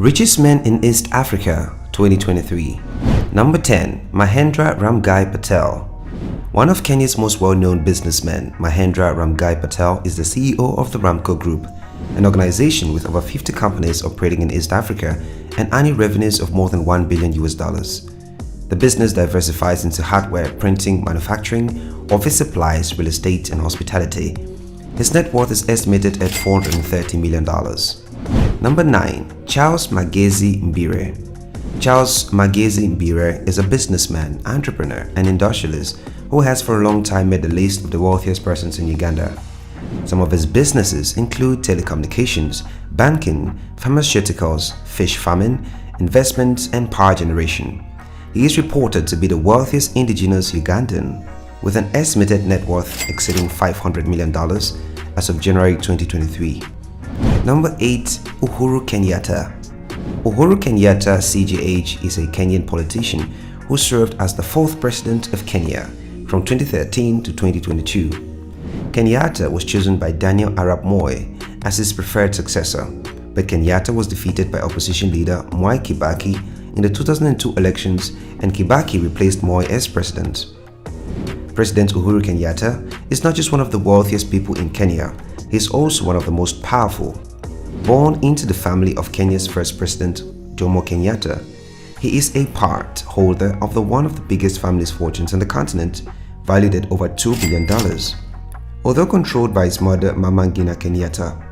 Richest Men in East Africa 2023. Number 10. Mahendra Rambgai Patel. One of Kenya's most well-known businessmen, Mahendra Rambgai Patel is the CEO of the Ramco Group, an organization with over 50 companies operating in East Africa and annual revenues of more than $1 billion. The business diversifies into hardware, printing, manufacturing, office supplies, real estate, and hospitality. His net worth is estimated at $430 million. Number 9. Charles Magezi Mbire. Charles Magezi Mbire is a businessman, entrepreneur, and industrialist who has for a long time made the list of the wealthiest persons in Uganda. Some of his businesses include telecommunications, banking, pharmaceuticals, fish farming, investments, and power generation. He is reported to be the wealthiest indigenous Ugandan, with an estimated net worth exceeding $500 million as of January 2023. Number 8. Uhuru Kenyatta. Uhuru Kenyatta, CGH, is a Kenyan politician who served as the 4th president of Kenya from 2013 to 2022. Kenyatta was chosen by Daniel Arap Moi as his preferred successor, but Kenyatta was defeated by opposition leader Mwai Kibaki in the 2002 elections, and Kibaki replaced Moi as president. President Uhuru Kenyatta is not just one of the wealthiest people in Kenya, he is also one of the most powerful. Born into the family of Kenya's first president, Jomo Kenyatta, he is a part holder of one of the biggest family's fortunes on the continent, valued at over $2 billion. Although controlled by his mother, Mama Ngina Kenyatta,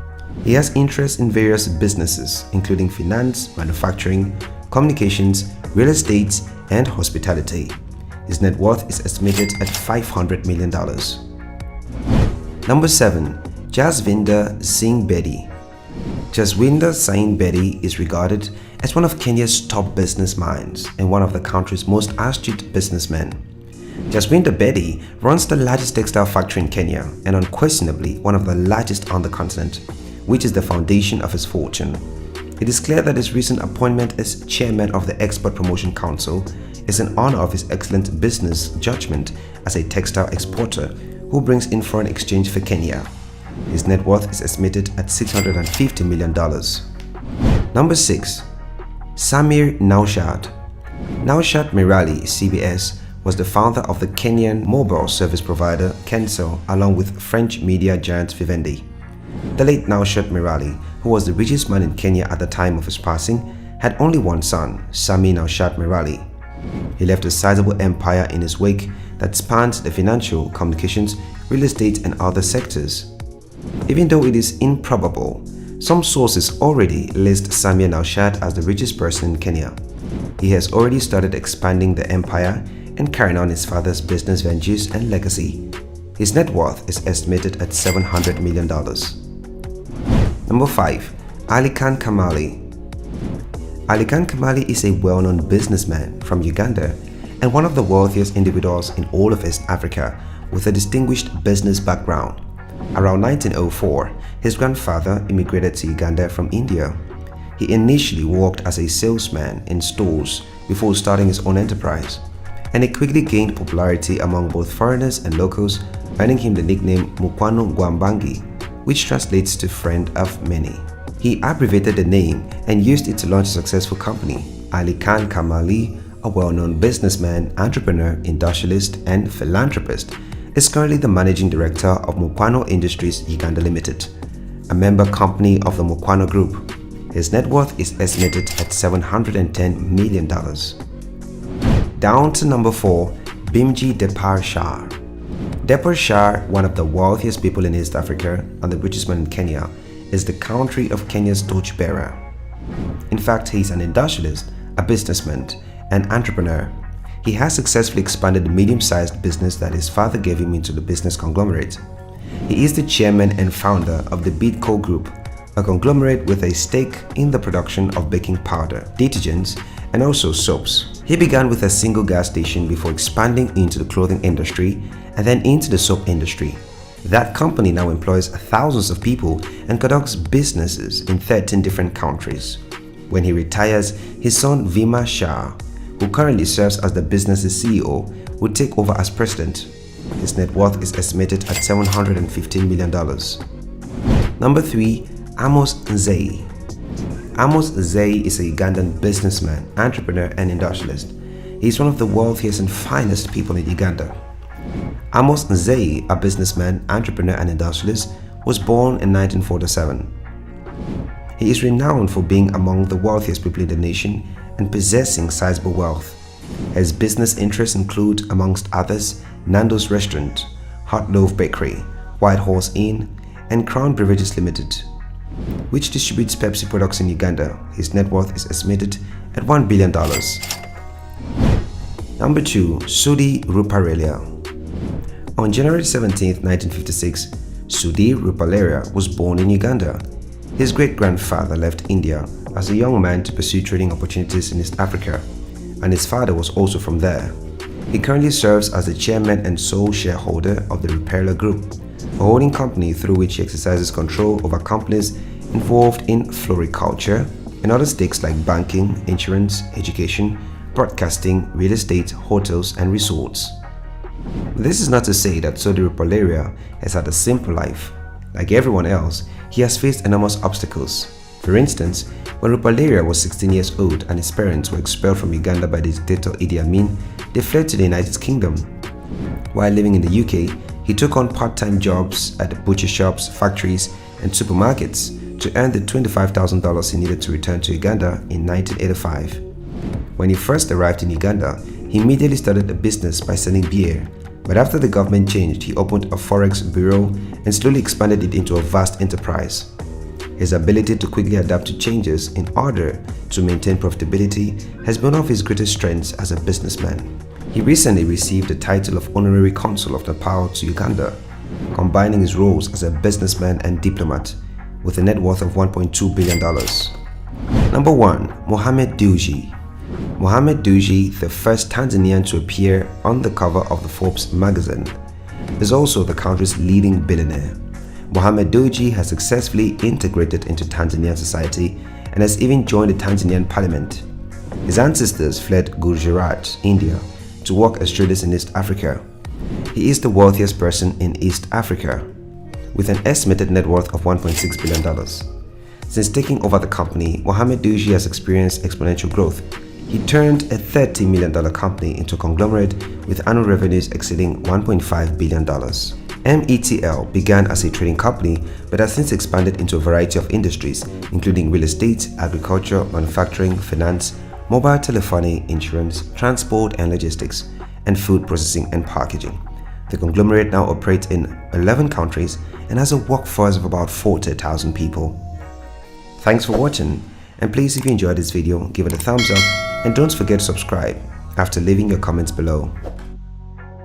he has interests in various businesses, including finance, manufacturing, communications, real estate, and hospitality. His net worth is estimated at $500 million. Number 7. Jaswinder Singh Bedi. Jaswinder Singh Bedi is regarded as one of Kenya's top business minds and one of the country's most astute businessmen. Jaswinder Bedi runs the largest textile factory in Kenya and unquestionably one of the largest on the continent, which is the foundation of his fortune. It is clear that his recent appointment as chairman of the Export Promotion Council is in honor of his excellent business judgment as a textile exporter who brings in foreign exchange for Kenya. His net worth is estimated at $650 million. Number 6. Samir Naushad. Naushad Mirali, CBS, was the founder of the Kenyan mobile service provider Kensel along with French media giant Vivendi. The late Naushad Mirali, who was the richest man in Kenya at the time of his passing, had only one son, Sami Naushad Mirali. He left a sizable empire in his wake that spanned the financial, communications, real estate, and other sectors. Even though it is improbable, some sources already list Samir Naushad as the richest person in Kenya. He has already started expanding the empire and carrying on his father's business ventures and legacy. His net worth is estimated at $700 million. Number 5. Alykhan Karmali. Alykhan Karmali is a well-known businessman from Uganda and one of the wealthiest individuals in all of East Africa with a distinguished business background. Around 1904, his grandfather immigrated to Uganda from India. He initially worked as a salesman in stores before starting his own enterprise, and he quickly gained popularity among both foreigners and locals, earning him the nickname Mukwano Gwambangi, which translates to friend of many. He abbreviated the name and used it to launch a successful company. Alykhan Karmali, a well-known businessman, entrepreneur, industrialist, and philanthropist, is currently the managing director of Mukwano Industries Uganda Limited, a member company of the Mukwano Group. His net worth is estimated at $710 million. Down to number 4. Bhimji Depar Shah. Depar Shah, one of the wealthiest people in East Africa and the richest man in Kenya, is the country of Kenya's torchbearer. In fact, he is an industrialist, a businessman, and entrepreneur. He has successfully expanded the medium-sized business that his father gave him into the business conglomerate. He is the chairman and founder of the Bedi Group, a conglomerate with a stake in the production of baking powder, detergents, and also soaps. He began with a single gas station before expanding into the clothing industry and then into the soap industry. That company now employs thousands of people and conducts businesses in 13 different countries. When he retires, his son Vima Shah, who currently serves as the business's CEO, will take over as president. His net worth is estimated at $715 million. Number 3. Amos Nzeyi. Amos Nzeyi is a Ugandan businessman, entrepreneur and industrialist. He is one of the wealthiest and finest people in Uganda. Amos Nzeyi, a businessman, entrepreneur and industrialist, was born in 1947. He is renowned for being among the wealthiest people in the nation and possessing sizable wealth. His business interests include, amongst others, Nando's Restaurant, Hot Loaf Bakery, White Horse Inn, and Crown Beverages Limited, which distributes Pepsi products in Uganda. His net worth is estimated at $1 billion. Number 2. Sudhir Ruparelia. On January 17, 1956, Sudhir Ruparelia was born in Uganda. His great-grandfather left India as a young man to pursue trading opportunities in East Africa, and his father was also from there. He currently serves as the chairman and sole shareholder of the Ruparelia Group, a holding company through which he exercises control over companies involved in floriculture and other stakes like banking, insurance, education, broadcasting, real estate, hotels, and resorts. This is not to say that Sudhir Ruparelia has had a simple life. Like everyone else, he has faced enormous obstacles. For instance, when Ruparelia was 16 years old and his parents were expelled from Uganda by the dictator Idi Amin, they fled to the United Kingdom. While living in the UK, he took on part-time jobs at butcher shops, factories, and supermarkets to earn the $25,000 he needed to return to Uganda in 1985. When he first arrived in Uganda, he immediately started a business by selling beer, but after the government changed, he opened a forex bureau and slowly expanded it into a vast enterprise. His ability to quickly adapt to changes in order to maintain profitability has been one of his greatest strengths as a businessman. He recently received the title of Honorary Consul of Nepal to Uganda, combining his roles as a businessman and diplomat with a net worth of $1.2 billion. Number 1. Mohammed Dewji. Mohammed Dewji, the first Tanzanian to appear on the cover of the Forbes magazine, is also the country's leading billionaire. Mohammed Dewji has successfully integrated into Tanzanian society and has even joined the Tanzanian parliament. His ancestors fled Gujarat, India, to work as traders in East Africa. He is the wealthiest person in East Africa, with an estimated net worth of $1.6 billion. Since taking over the company, Mohammed Dewji has experienced exponential growth. He turned a $30 million company into a conglomerate with annual revenues exceeding $1.5 billion. METL began as a trading company but has since expanded into a variety of industries, including real estate, agriculture, manufacturing, finance, mobile telephony, insurance, transport and logistics, and food processing and packaging. The conglomerate now operates in 11 countries and has a workforce of about 40,000 people. Thanks for watching, and please, if you enjoyed this video, give it a thumbs up and don't forget to subscribe after leaving your comments below.